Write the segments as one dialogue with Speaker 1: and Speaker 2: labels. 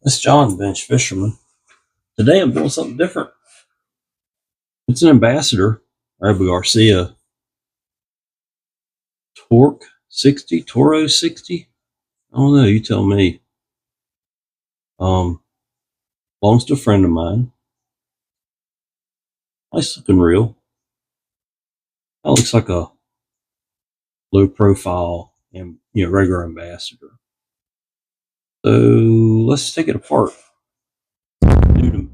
Speaker 1: It's John, bench fisherman. Today I'm doing something different. It's an Ambassador, Revo Garcia Torque 60, Toro 60. I don't know, you tell me. Belongs to a friend of mine. Nice looking reel. That looks like a low profile and regular Ambassador. So let's take it apart. Gosh, I'm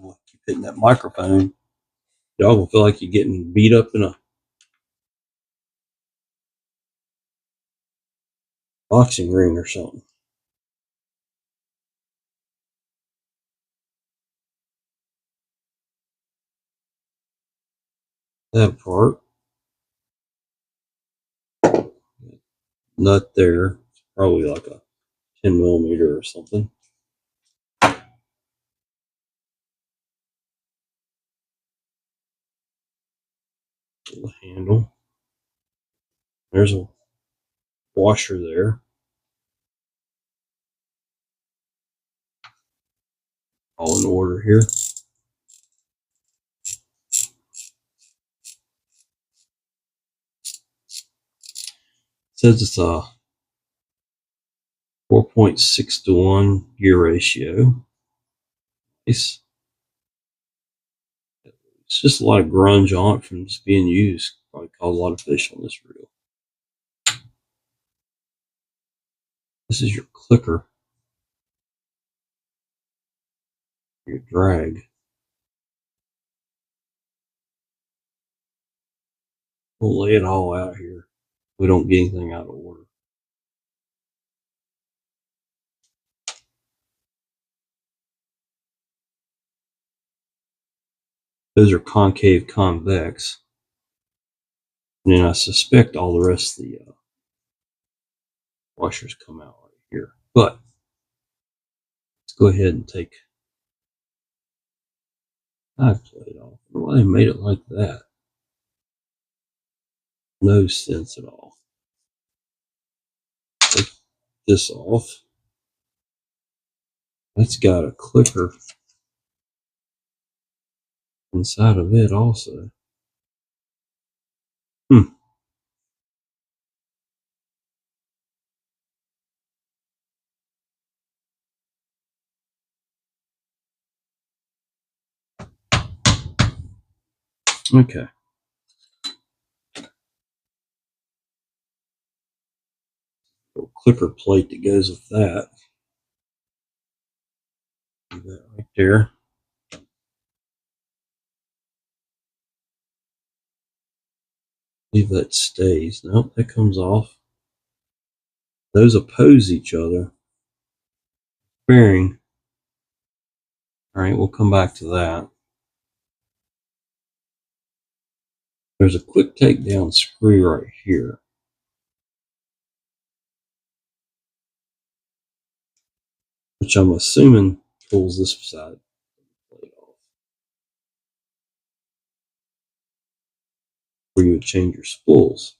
Speaker 1: gonna keep hitting that microphone. Y'all gonna feel like you're getting beat up in a boxing ring or something. That part. Nut there. It's probably like a 10 millimeter or something. The handle. There's a washer there. All in order here. It says it's a 4.6 to 1 gear ratio. It's just a lot of grunge on it from just being used. Probably caught a lot of fish on this reel. This is your clicker. Your drag. We'll lay it all out here. We don't get anything out of order. Those are concave convex. And then I suspect all the rest of the washers come out right here. But let's go ahead and take side plate off. I don't know why they made it like that. No sense at all. Take this off. That's got a clicker inside of it also. Okay. Little clicker plate that goes with that. Leave that right there. Leave that stays. Nope, that comes off. Those oppose each other. Bearing. Alright, we'll come back to that. There's a quick takedown screw right here. Which I'm assuming pulls this side plate off. Where you would change your spools.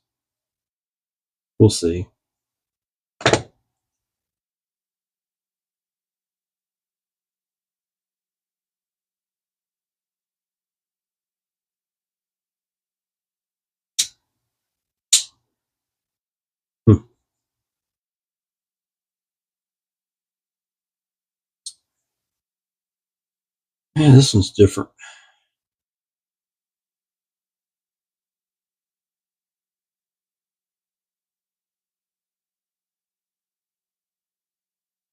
Speaker 1: We'll see. Yeah, this one's different.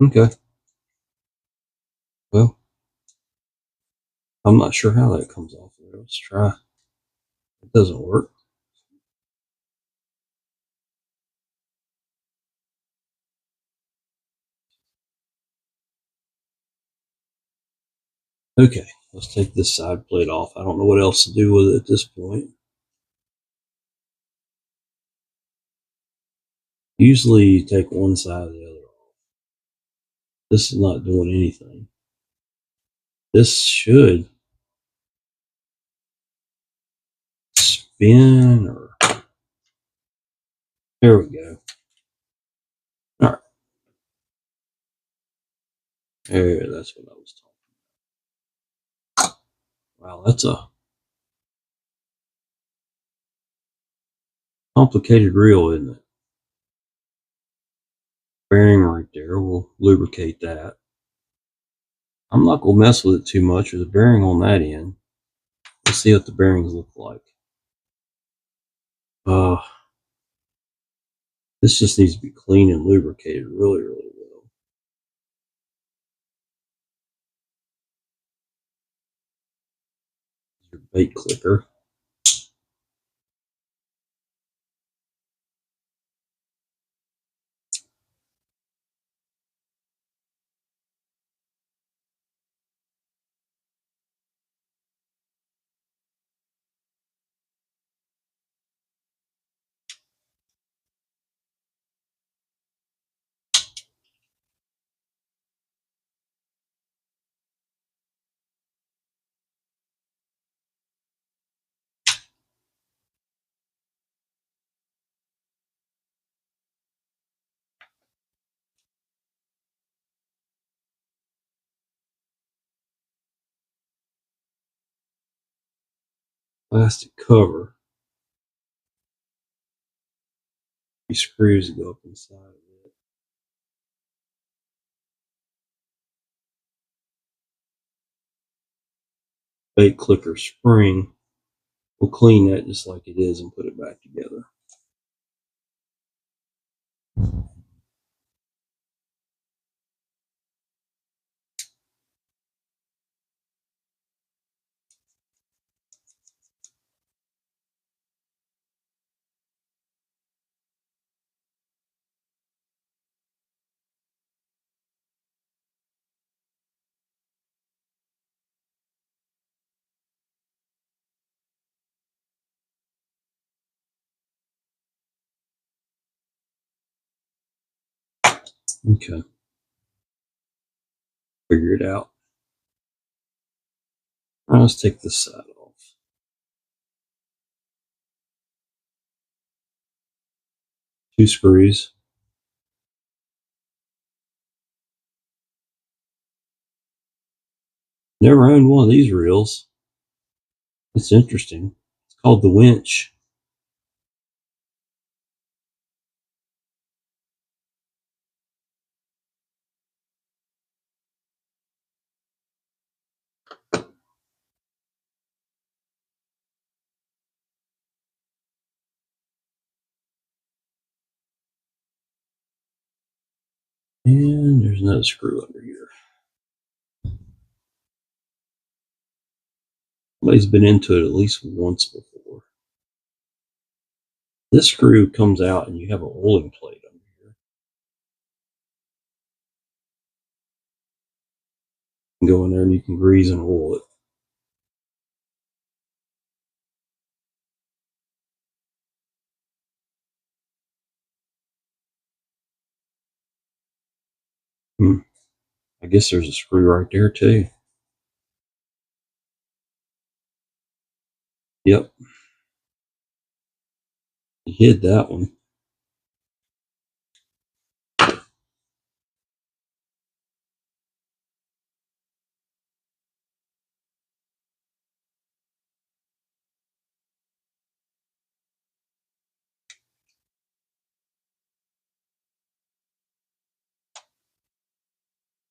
Speaker 1: Okay. Well, I'm not sure how that comes off there. Let's try. It doesn't work. Okay, let's take this side plate off. I don't know what else to do with it at this point. Usually you take one side or the other off. This is not doing anything. This should spin or... There we go. All right. Yeah, that's what I was talking. Wow, that's a complicated reel, isn't it? Bearing right there. We'll lubricate that. I'm not gonna mess with it too much. There's a bearing on that end. Let's see what the bearings look like. This just needs to be clean and lubricated really, really well. Your bait clicker. Plastic cover. These screws go up inside of it. Bait clicker spring. We'll clean that just like it is and put it back together. Okay. Figure it out. Now let's take this side off. Two screws. Never owned one of these reels. It's interesting. It's called the Winch. And there's another screw under here. Somebody's been into it at least once before. This screw comes out and you have a rolling plate under here. You can go in there and you can grease and roll it. I guess there's a screw right there too. Yep. You hid that one.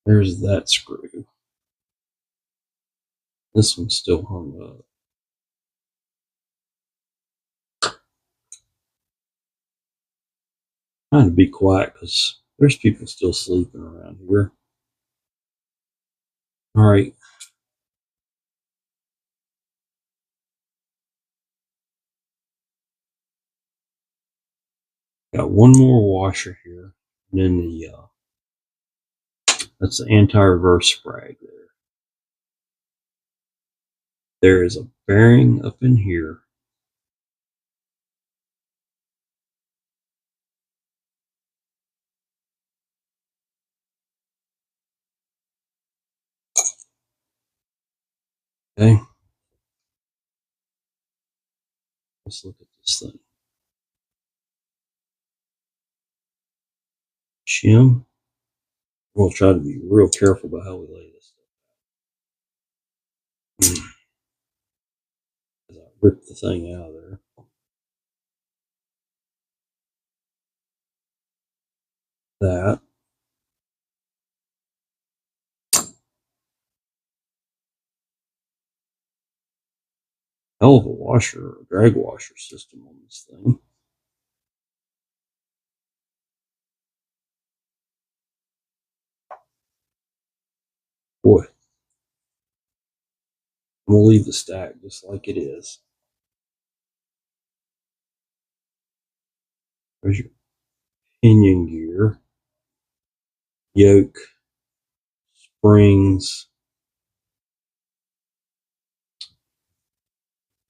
Speaker 1: There's that screw. This one's still hung up. Trying to be quiet because there's people still sleeping around here. All right. Got one more washer here. And then that's the anti-reverse sprag there. There is a bearing up in here. Okay. Let's look at this thing. Shim. We'll try to be real careful about how we lay this stuff. As I rip the thing out of there. That. Hell of a washer, or drag washer system on this thing. Boy, I'm gonna leave the stack just like it is. There's your pinion gear, yoke, springs.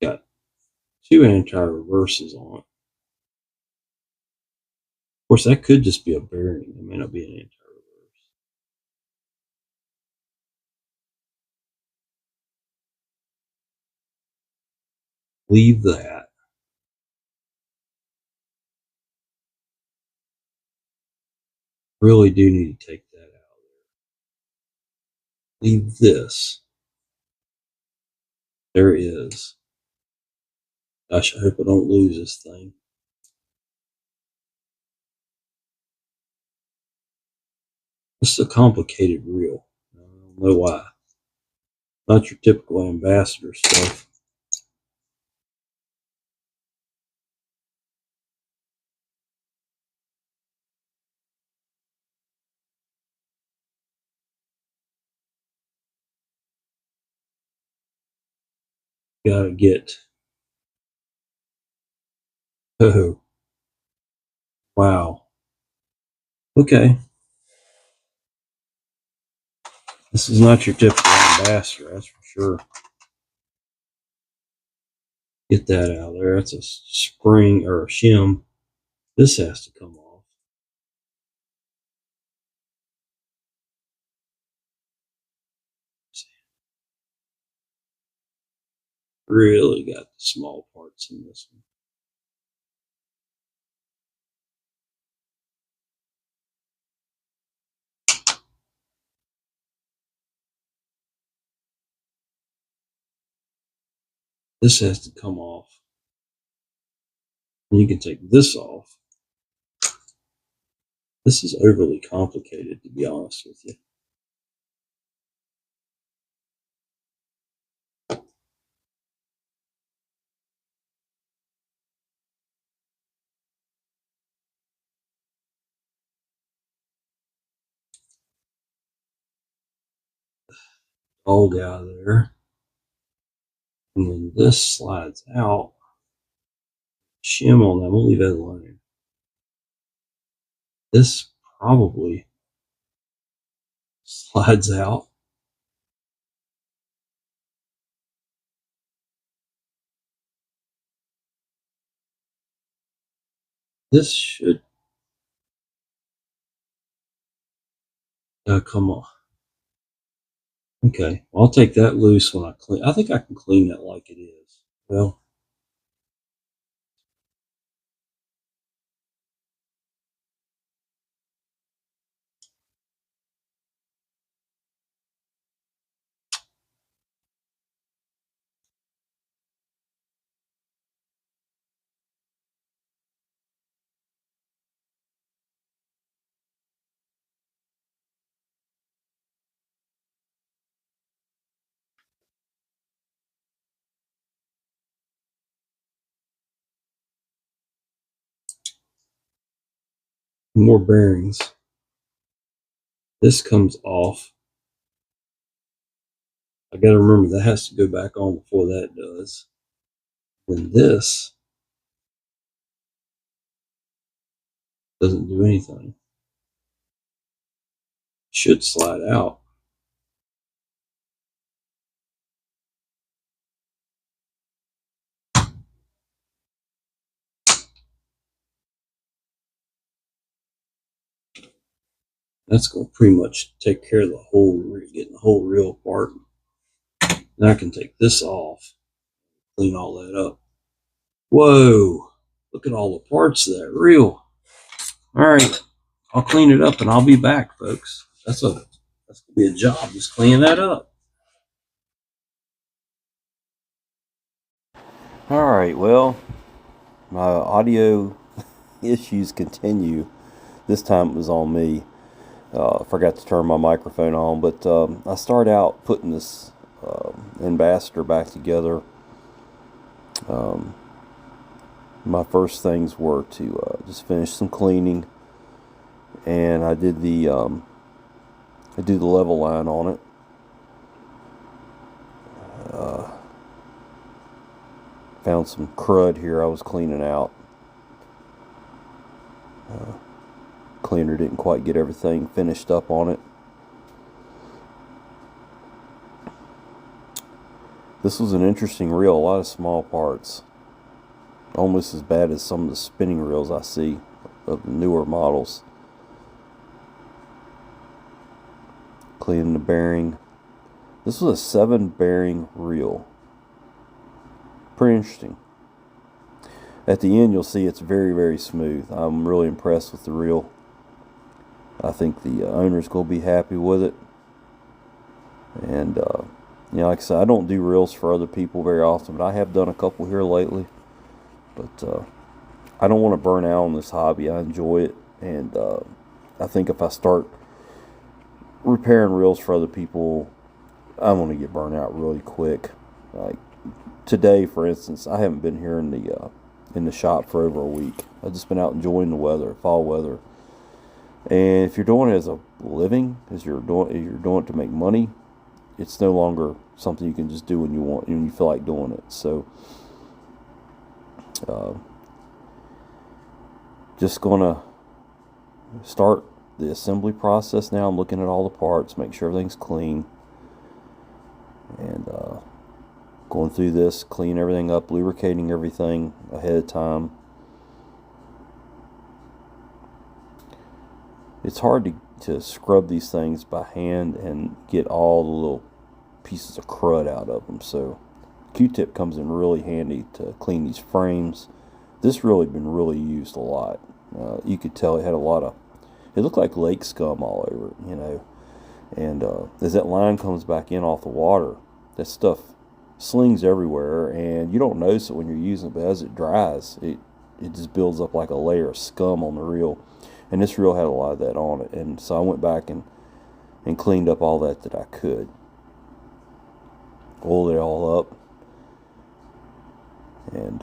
Speaker 1: Got two anti-reverses on it. Of course, that could just be a bearing. It may not be an anti-reverse. Leave that. Really do need to take that out. Leave this. There it is. Gosh, I hope I don't lose this thing. This is a complicated reel. I don't know why. Not your typical Ambassadeur stuff. Gotta get. Oh, wow. Okay. This is not your typical Ambassadeur, that's for sure. Get that out of there. That's a spring or a shim. This has to come off. Really got the small parts in this one. This has to come off. And you can take this off. This is overly complicated, to be honest with you. Dog out of there. And then this slides out. Shim on that. We'll leave that alone. This probably slides out. This should come off. Okay, well, I'll take that loose when I clean. I think I can clean that like it is. Well, more bearings. This comes off. I got to remember that has to go back on before that does. Then this doesn't do anything. Should slide out. That's going to pretty much take care of the whole, getting the whole reel apart. And I can take this off, clean all that up. Whoa, look at all the parts of that reel. All right, I'll clean it up and I'll be back, folks. That's gonna be a job, just cleaning that up.
Speaker 2: Alright, well, my audio issues continue. This time it was on me. I forgot to turn my microphone on, but I started out putting this Ambassador back together. My first things were to just finish some cleaning, and I did the level line on it. Found some crud here I was cleaning out. Cleaner didn't quite get everything finished up on it. This was an interesting reel, a lot of small parts. Almost as bad as some of the spinning reels I see of the newer models. Cleaning the bearing. This was a 7 bearing reel. Pretty interesting. At the end you'll see it's very, very smooth. I'm really impressed with the reel. I think the owner's going to be happy with it. And like I said, I don't do reels for other people very often, but I have done a couple here lately. But I don't want to burn out on this hobby. I enjoy it, and I think if I start repairing reels for other people, I'm going to get burnt out really quick. Like today, for instance, I haven't been here in the shop for over a week. I've just been out enjoying the weather, fall weather. And if you're doing it as a living, as you're doing it to make money, it's no longer something you can just do when you want, when you feel like doing it. So, just gonna start the assembly process now. I'm looking at all the parts, make sure everything's clean, and going through this, clean everything up, lubricating everything ahead of time. It's hard to scrub these things by hand and get all the little pieces of crud out of them, so Q-tip comes in really handy to clean these frames. This really been really used a lot. You could tell it had a lot of, it looked like lake scum all over it, you know. And as that line comes back in off the water, that stuff slings everywhere, and you don't notice it when you're using it, but as it dries, it just builds up like a layer of scum on the reel. And this reel had a lot of that on it, and so I went back and cleaned up all that I could. Oiled it all up, and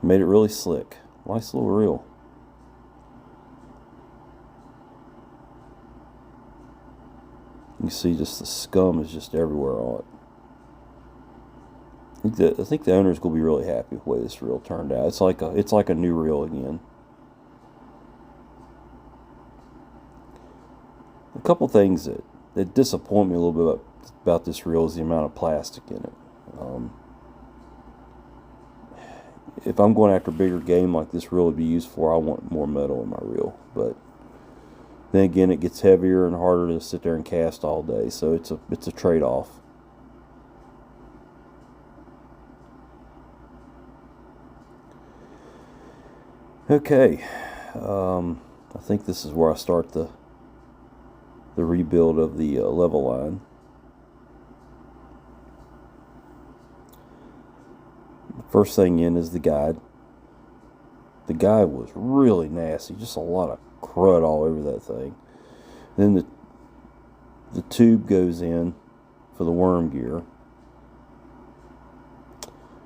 Speaker 2: made it really slick. Nice little reel. You see just the scum is just everywhere on it. I think the owner's going to be really happy with the way this reel turned out. It's like a new reel again. A couple things that disappoint me a little bit about this reel is the amount of plastic in it. If I'm going after a bigger game like this reel would be used for, I want more metal in my reel. But then again, it gets heavier and harder to sit there and cast all day, so it's a trade-off. Okay, I think this is where I start the rebuild of the level line. First thing in is the guide. The guide was really nasty, just a lot of crud all over that thing. Then the tube goes in for the worm gear,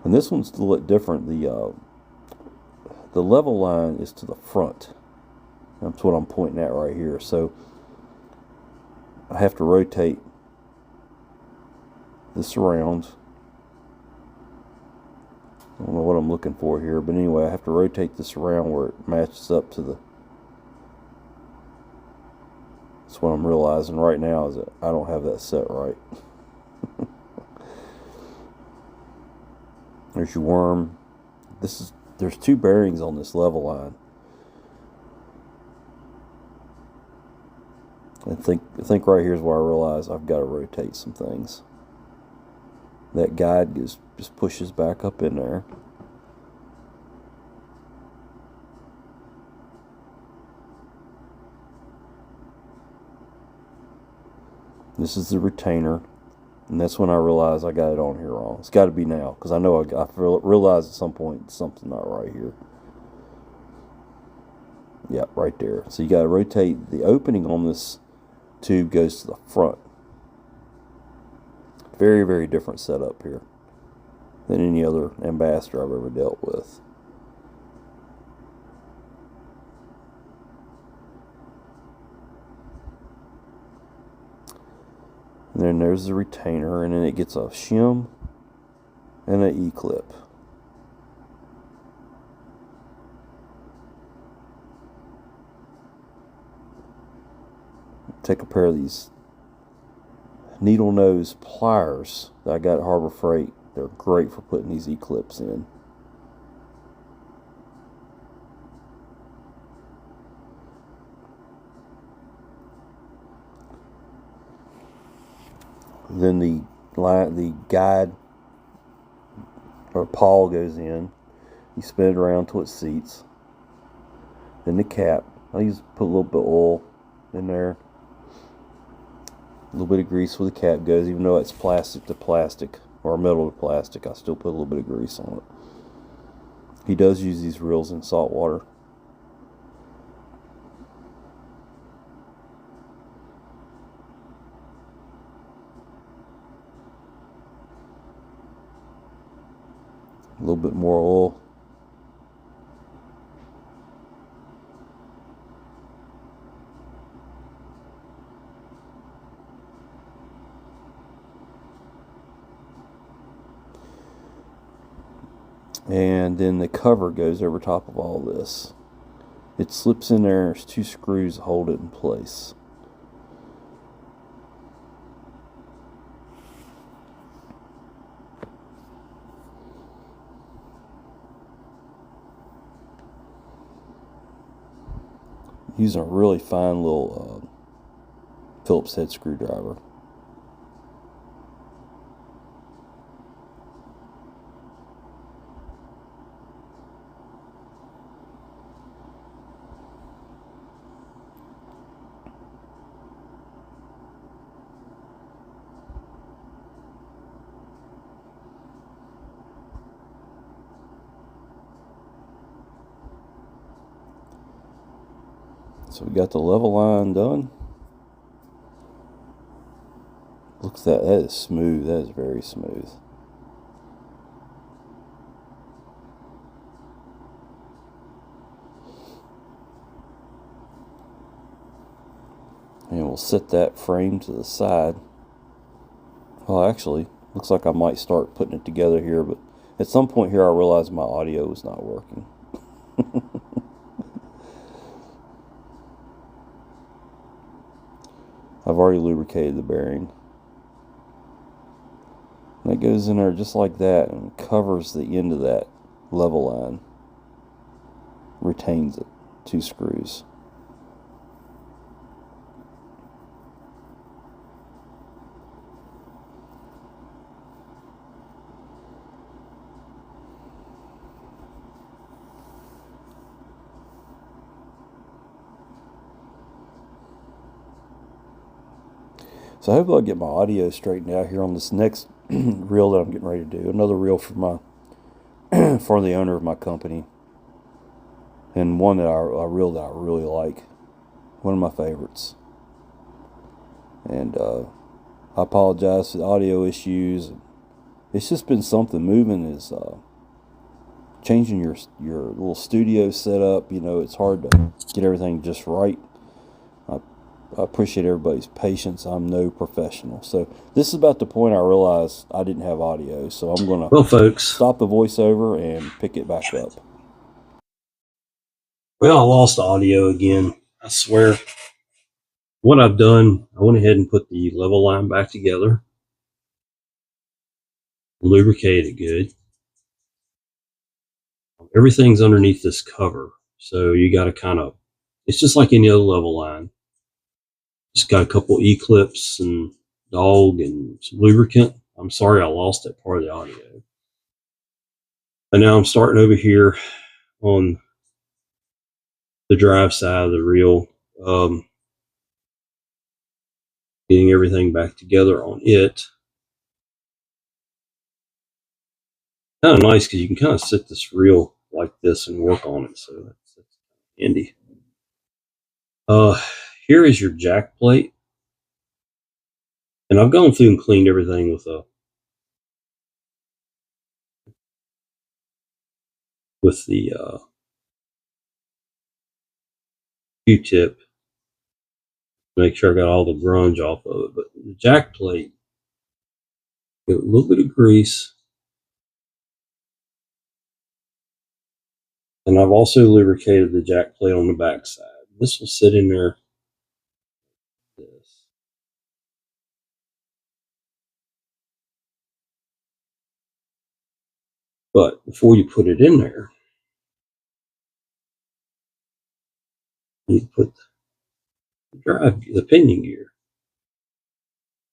Speaker 2: and this one's a little bit different. The level line is to the front. That's what I'm pointing at right here. So I have to rotate this around. I don't know what I'm looking for here, but anyway, I have to rotate this around where it matches up to the... That's what I'm realizing right now, is that I don't have that set right. There's your worm. There's 2 bearings on this level line. I think right here is where I realize I've got to rotate some things. That guide just pushes back up in there. This is the retainer, and that's when I realized I got it on here wrong. It's got to be now, because I know I realized at some point something's not right here. Yeah, right there. So you got to rotate. The opening on this tube goes to the front. Very, very different setup here than any other Ambassador I've ever dealt with. And then there's the retainer, and then it gets a shim and an E-clip. Take a pair of these needle nose pliers that I got at Harbor Freight. They're great for putting these E-clips in. Then the guide or pawl goes in. You spin it around till it seats. Then the cap. I use put a little bit of oil in there. A little bit of grease where the cap goes, even though it's plastic to plastic or metal to plastic. I still put a little bit of grease on it. He does use these reels in salt water. A little bit more oil. And then the cover goes over top of all this. It slips in there. There's 2 screws to hold it in place. Using a really fine little Phillips head screwdriver. So we got the level line done. Looks that is smooth. That is very smooth. And we'll set that frame to the side. Well, actually, looks like I might start putting it together here, but at some point here I realized my audio was not working. I've already lubricated the bearing. And it goes in there just like that and covers the end of that level line. Retains it. 2 screws. So hopefully I'll get my audio straightened out here on this next reel that I'm getting ready to do. Another reel for my for the owner of my company, and one that a reel that I really like, one of my favorites. And I apologize for the audio issues. It's just been something. Moving is changing your little studio setup. You know, it's hard to get everything just right. I appreciate everybody's patience. I'm no professional. So this is about the point I realized I didn't have audio. So I'm going to
Speaker 1: folks,
Speaker 2: stop the voiceover and pick it back up.
Speaker 1: Well, I lost audio again. I swear. What I've done, I went ahead and put the level line back together. Lubricated it good. Everything's underneath this cover. So you got to kind of, it's just like any other level line. Just got a couple E-clips and dog and some lubricant. I'm sorry I lost that part of the audio. And now I'm starting over here on the drive side of the reel. getting everything back together on it. Kind of nice because you can kind of set this reel like this and work on it, so that's handy. Here is your jack plate, and I've gone through and cleaned everything with the Q-tip. Make sure I got all the grunge off of it. But the jack plate, get a little bit of grease. And I've also lubricated the jack plate on the back side. This will sit in there. This. But before you put it in there, you put the pinion gear.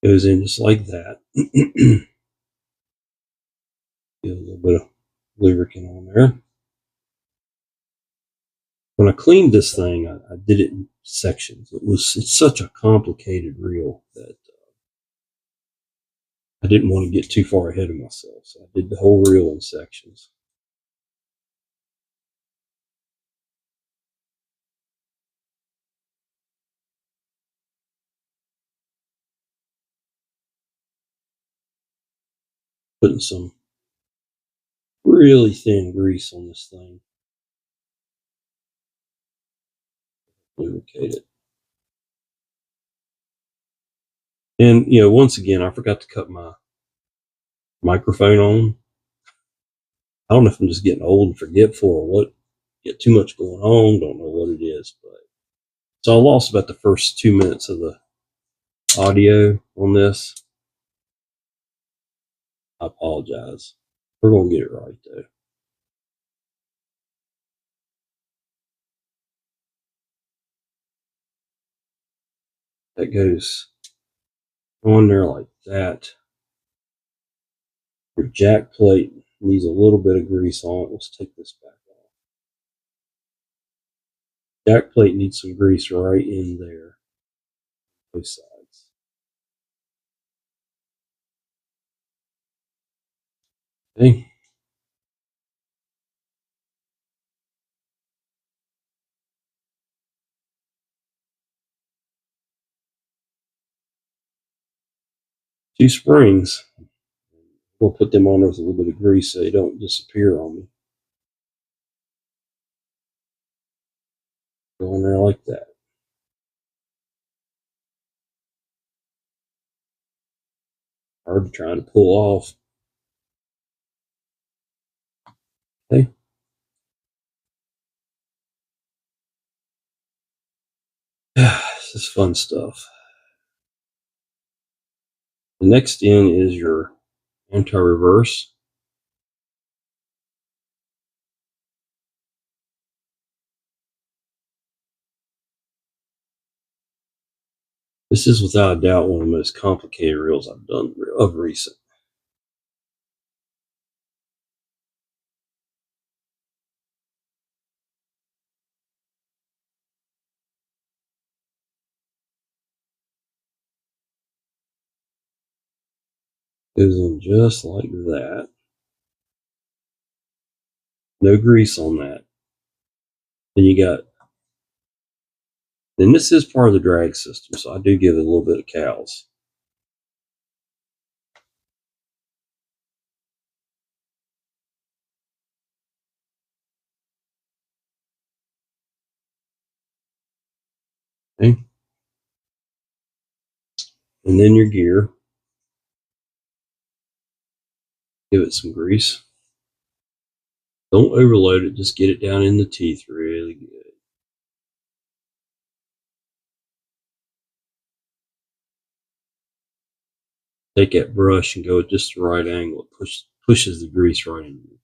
Speaker 1: Goes in just like that. Get a little bit of lubricant on there. When I cleaned this thing, I did it in sections. It's such a complicated reel that I didn't want to get too far ahead of myself. So I did the whole reel in sections. Putting some really thin grease on this thing. Lubricate it. And, once again, I forgot to cut my microphone on. I don't know if I'm just getting old and forgetful or what. Get too much going on. Don't know what it is. But so I lost about the first 2 minutes of the audio on this. I apologize. We're going to get it right, though. That goes on there like that. Your jack plate needs a little bit of grease on it. Let's take this back off. Jack plate needs some grease right in there. Both sides. Okay. Two springs. We'll put them on there with a little bit of grease so they don't disappear on me. Go on there like that. Hard trying to pull off. Okay. This is fun stuff. The next in is your anti-reverse. This is without a doubt one of the most complicated reels I've done of recent. Goes in just like that. No grease on that. Then this is part of the drag system, so I do give it a little bit of cows. Okay. And then your gear. Give it some grease. Don't overload it, just get it down in the teeth really good. Take that brush and go at just the right angle. It pushes the grease right into the teeth.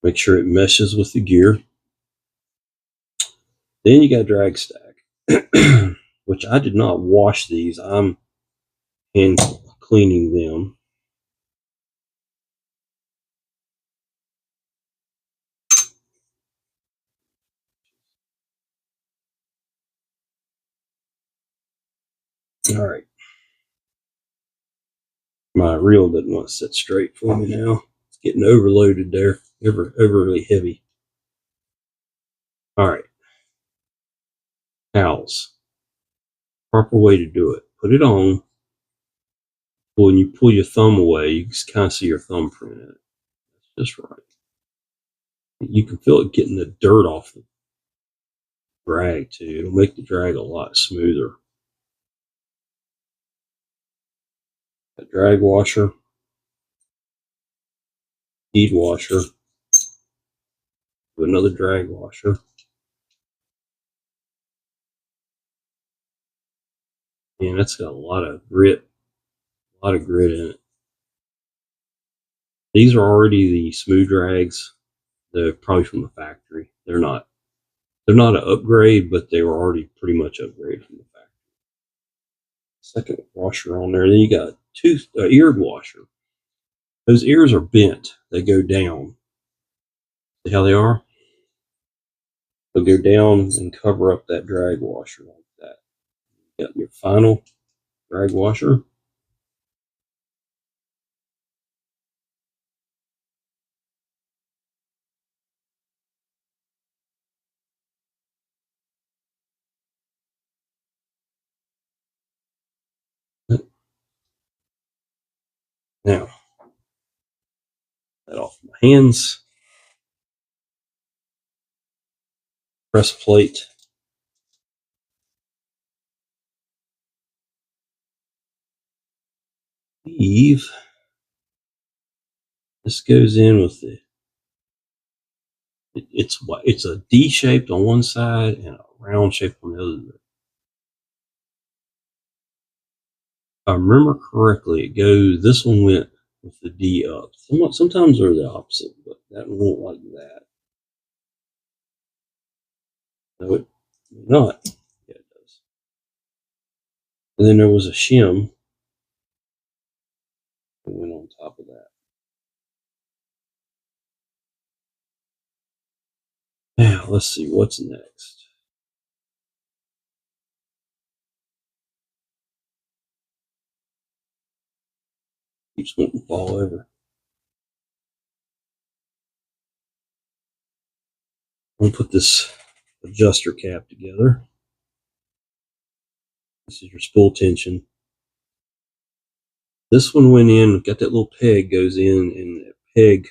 Speaker 1: Make sure it meshes with the gear. Then you got a drag stack. which I did not wash these. I'm hand cleaning them. All right. My reel doesn't want to sit straight for me now. It's getting overloaded there, overly heavy. All right. Towels. Proper way to do it. Put it on. When you pull your thumb away, you can kind of see your thumbprint in it. That's just right. You can feel it getting the dirt off the drag too. It'll make the drag a lot smoother. A drag washer, bead washer, another drag washer. And that's got a lot of grit in it. These are already the smooth drags. They're probably from the factory. They're not an upgrade, but they were already pretty much upgraded from the factory. Second washer on there. Then you got eared washer. Those ears are bent. They go down. See how they are? They'll go down and cover up that drag washer like that. You got your final drag washer. Now, that off my hands. Press plate. Leave. This goes in with it's a D shaped on one side and a round shape on the other. If I remember correctly, this one went with the D up. Sometimes they're the opposite, but that one won't like that. No, it may not. Yeah, it does. And then there was a shim that went on top of that. Now, let's see what's next. Keeps wanting to fall over. I'm gonna put this adjuster cap together. This is your spool tension. This one went in, got that little peg goes in, and that peg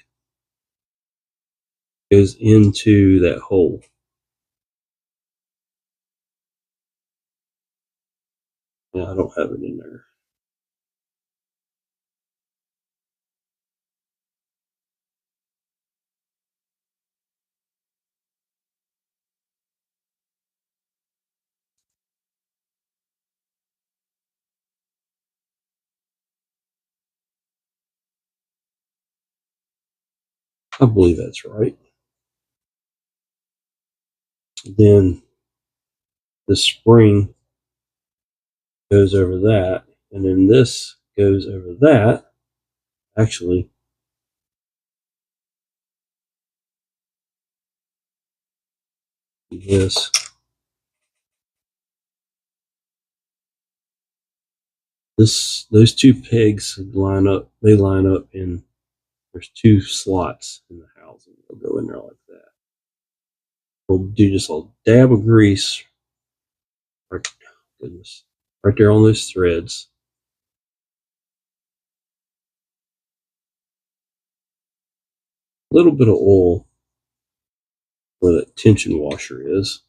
Speaker 1: goes into that hole. Yeah, I don't have it in there. I believe that's right. Then the spring goes over that, and then this goes over that. Actually, this. Those two pegs line up. They line up in. There's two slots in the housing. They'll go in there like that. We'll do just a dab of grease. Right, goodness, right there on those threads. A little bit of oil where that tension washer is.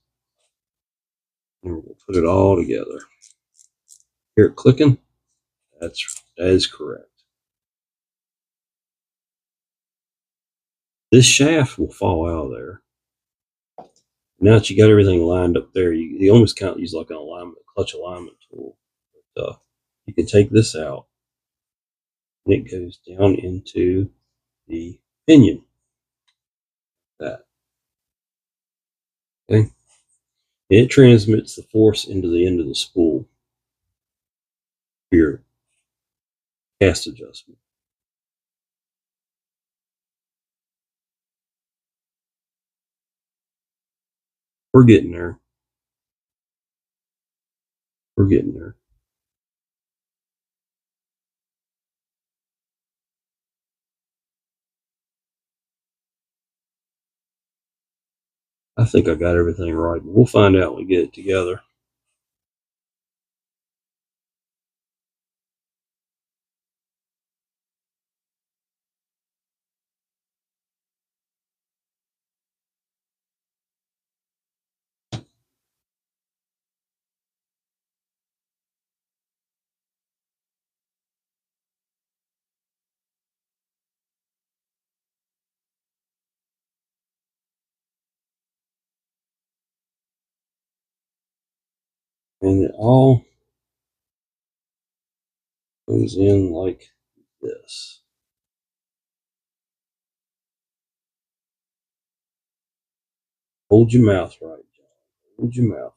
Speaker 1: And we'll put it all together. Hear it clicking? That is correct. This shaft will fall out of there. Now that you got everything lined up there, you almost kind of use like an clutch alignment tool. But, you can take this out, and it goes down into the pinion. That okay. It transmits the force into the end of the spool. Here, cast adjustment. We're getting there. We're getting there. I think I got everything right, but we'll find out when we get it together. And it all goes in like this. Hold your mouth right, John. Hold your mouth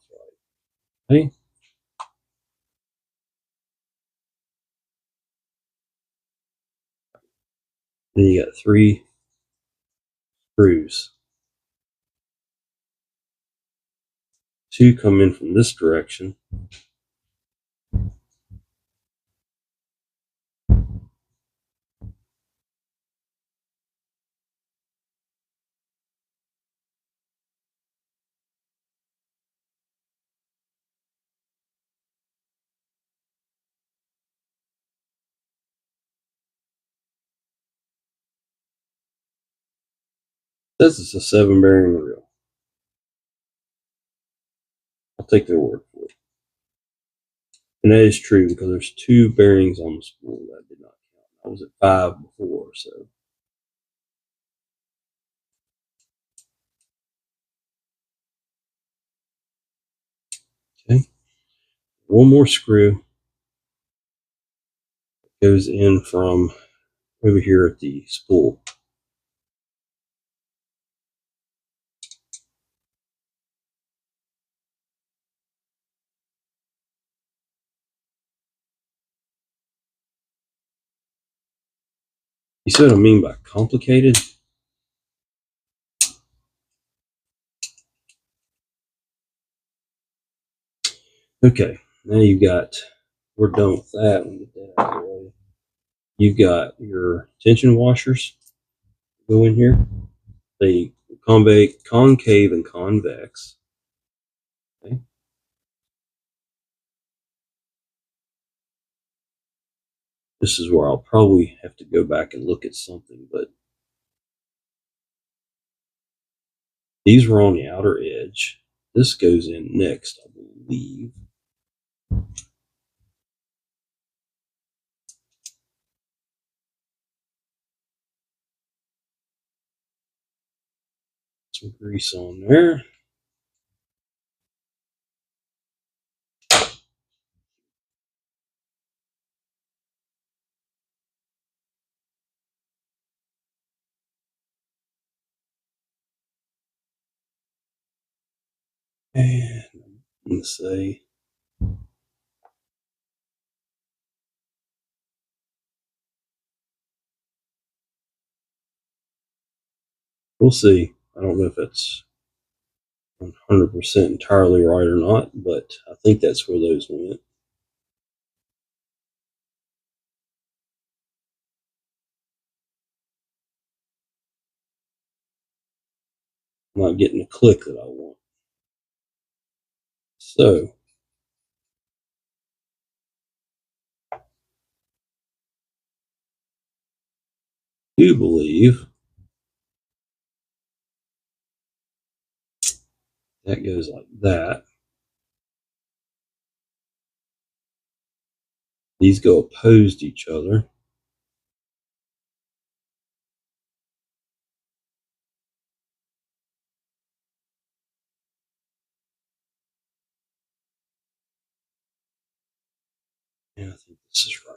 Speaker 1: right. Okay? Then you got 3 screws. 2 come in from this direction. It says it's a 7 bearing reel. I'll take their word for it. And that is true because there's 2 bearings on the spool that did not count. I was at 5 before, so. Okay. One more screw goes in from over here at the spool. You see what I mean by complicated? Okay, now you've got, we're done with that. Let me get that out of the way. You've got your tension washers go in here. They concave and convex. Okay. This is where I'll probably have to go back and look at something, but these were on the outer edge. This goes in next, I believe. Some grease on there. And I'm going to say, we'll see. I don't know if it's 100% entirely right or not, but I think that's where those went. I'm not getting the click that I want. So, I do believe that goes like that. These go opposed to each other. And I think this is right.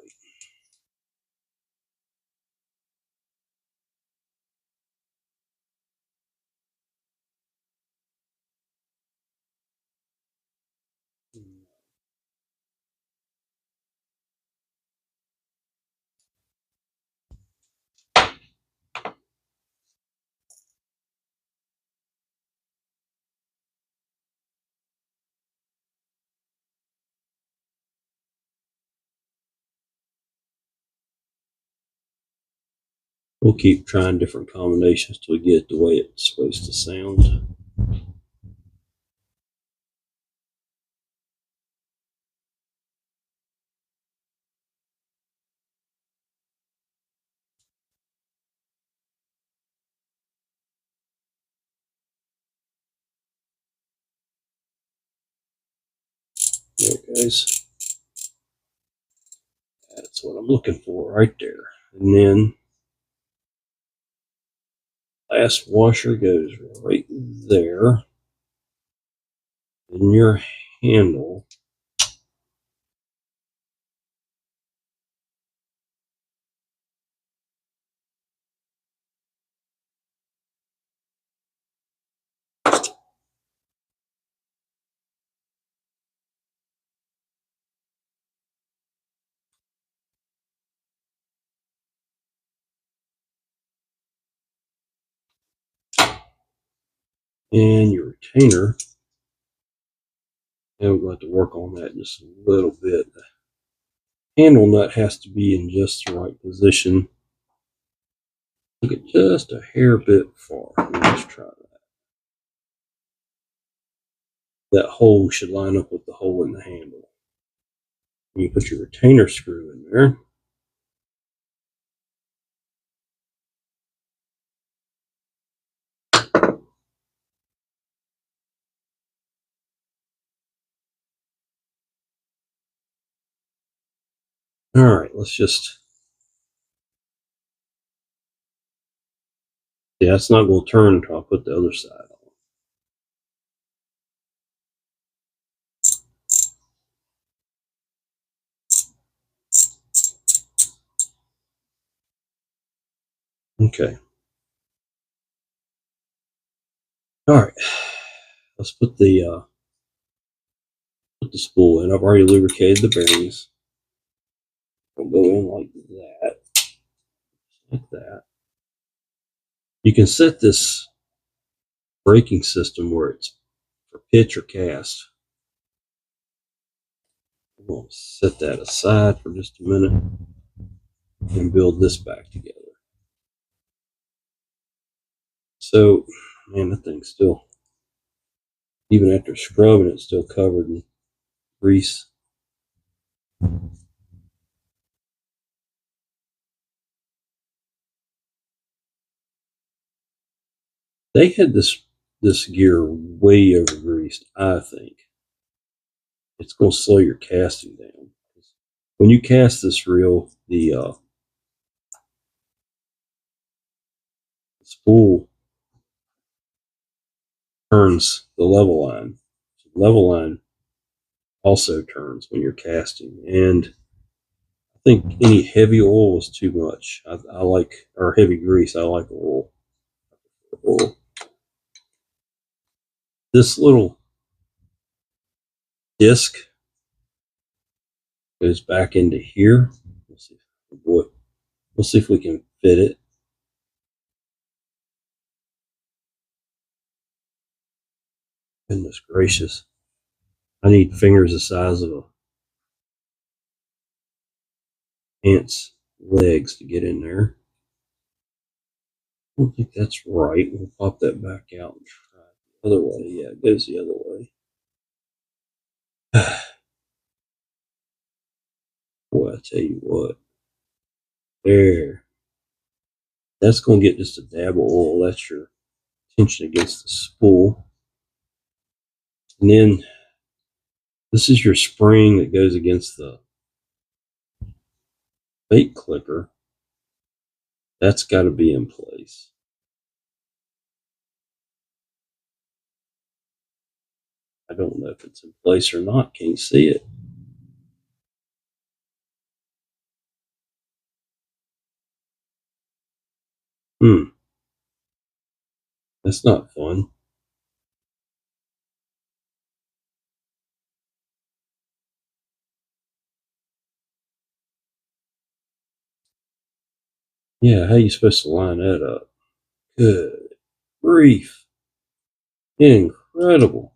Speaker 1: We'll keep trying different combinations till we get it the way it's supposed to sound. There it goes. That's what I'm looking for right there. And then last washer goes right there. And your handle and your retainer. And we're going to have to work on that just a little bit. The handle nut has to be in just the right position. Look at just a hair bit far. Let's try that. That hole should line up with the hole in the handle. You put your retainer screw in there. All right, let's just. Yeah, it's not going to turn until I put the other side on. Okay. All right. Let's put the spool in. I've already lubricated the bearings. We'll go in like that. You can set this braking system where it's for pitch or cast. We'll set that aside for just a minute and build this back together. So, man, that thing's still, even after scrubbing, it's still covered in grease. They had this gear way over greased, I think. It's going to slow your casting down. When you cast this reel, the spool turns the level line. The level line also turns when you're casting. And I think any heavy oil is too much. I like, or heavy grease, I like oil. This little disc goes back into here. We'll see if we can fit it. Goodness gracious. I need fingers the size of a ant's legs to get in there. I don't think that's right. We'll pop that back out and try it the other way. Yeah, it goes the other way. Boy, I tell you what. There. That's going to get just a dab of oil. That's your tension against the spool. And then this is your spring that goes against the bait clicker. That's got to be in place. I don't know if it's in place or not. Can't see it. That's not fun. Yeah, how you supposed to line that up? Good grief. Incredible.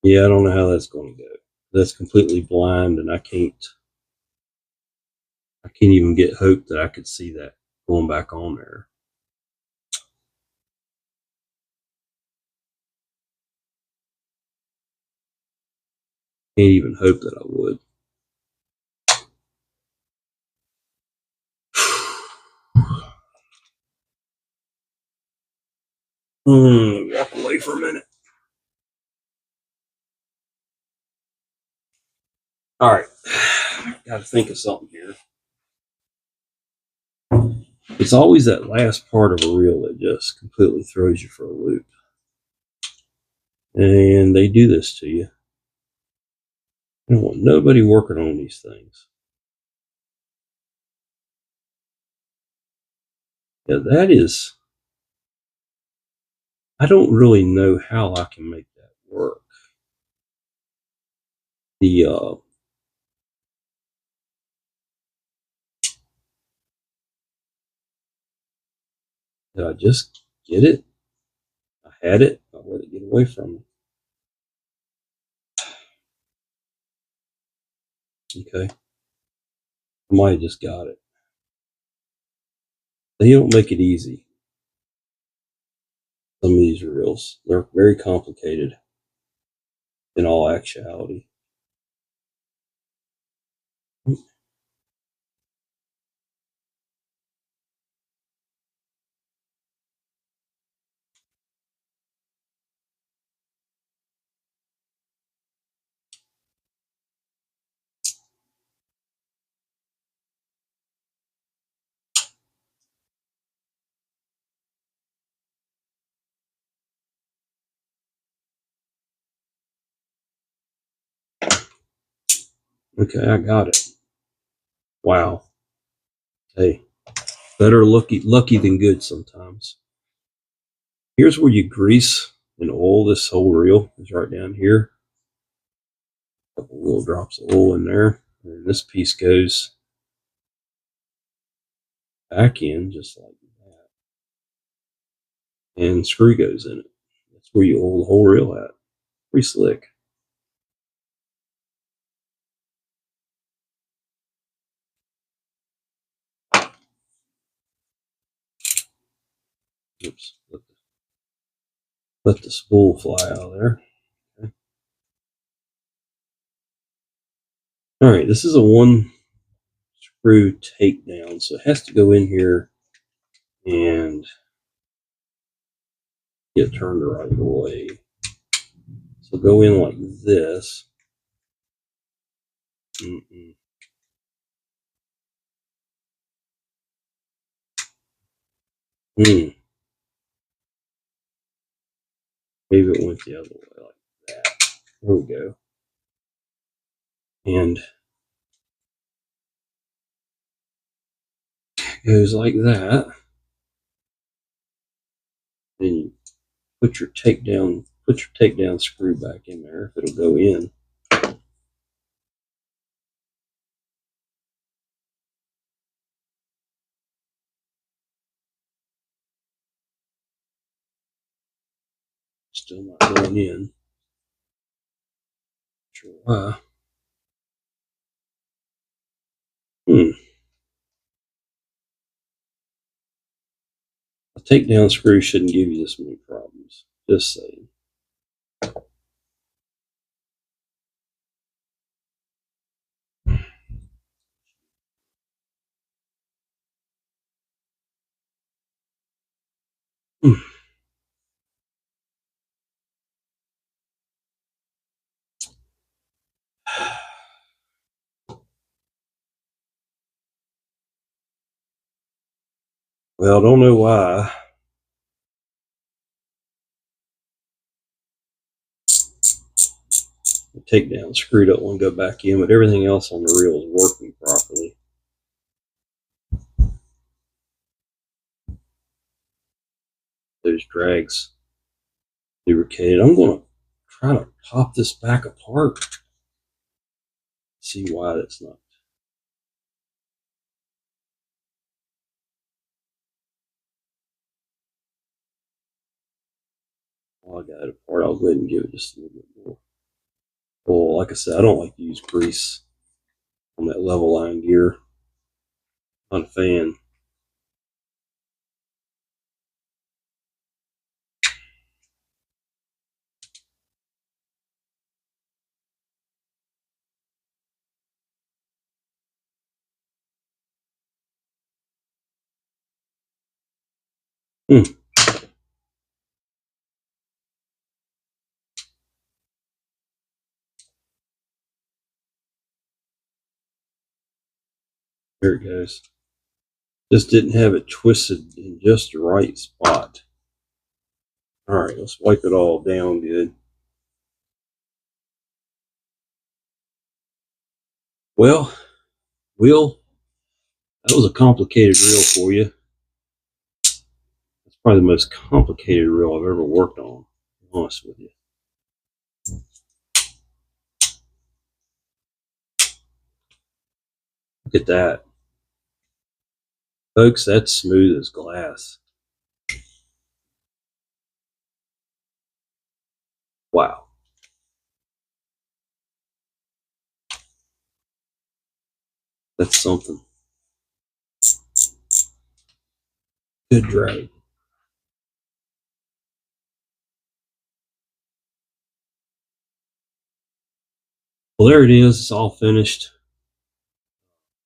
Speaker 1: Yeah, I don't know how that's going to go. That's completely blind, and I can't even get hope that I could see that going back on there. Can't even hope that I would. Walk away for a minute. All right. Got to think of something here. It's always that last part of a reel that just completely throws you for a loop. And they do this to you. I don't want nobody working on these things. Yeah, that is. I don't really know how I can make that work. The did I just get it? I had it. I let it get away from me. Okay, I might have just got it. They don't make it easy. Some of these reels, they're very complicated in all actuality. Okay, I got it. Wow. Hey, better lucky than good sometimes. Here's where you grease and oil this whole reel. Is right down here. A couple little drops of oil in there. And this piece goes back in just like that. And screw goes in it. That's where you oil the whole reel at. Pretty slick. Oops. Let the spool fly out of there. Okay. All right, this is a one screw takedown, so it has to go in here and get turned the right way. So go in like this. Mm-mm. Mm. Maybe it went the other way like that. There we go. And it goes like that. Then you put your takedown screw back in there if it'll go in. Still not going in. Not sure why. A takedown screw shouldn't give you this many problems. Just saying. Well, I don't know why. The takedown screw don't want to go back in, but everything else on the reel is working properly. Those drags lubricated. I'm going to try to pop this back apart. See why that's not. While I got it apart, I'll go ahead and give it just a little bit more. Well, like I said, I don't like to use grease on that level line gear. Not a fan. Hmm. There it goes. Just didn't have it twisted in just the right spot. All right, let's wipe it all down good. Well, Will, that was a complicated reel for you. That's probably the most complicated reel I've ever worked on, to be honest with you. Look at that. Folks, that's smooth as glass. Wow. That's something. Good drag. Well, there it is. It's all finished.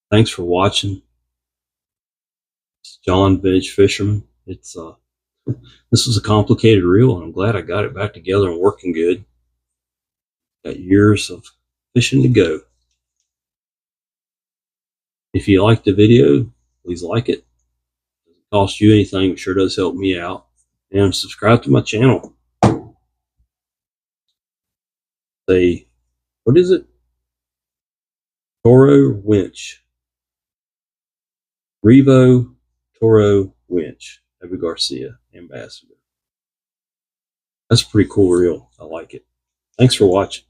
Speaker 1: Thanks for watching. It's John Veg Fisherman. It's this was a complicated reel, and I'm glad I got it back together and working good. Got years of fishing to go. If you liked the video, please like it. It doesn't cost you anything. It sure does help me out. And subscribe to my channel. Say, what is it? Toro Winch. Revo, Toro, Winch. Garcia, Ambassador. That's a pretty cool reel. I like it. Thanks for watching.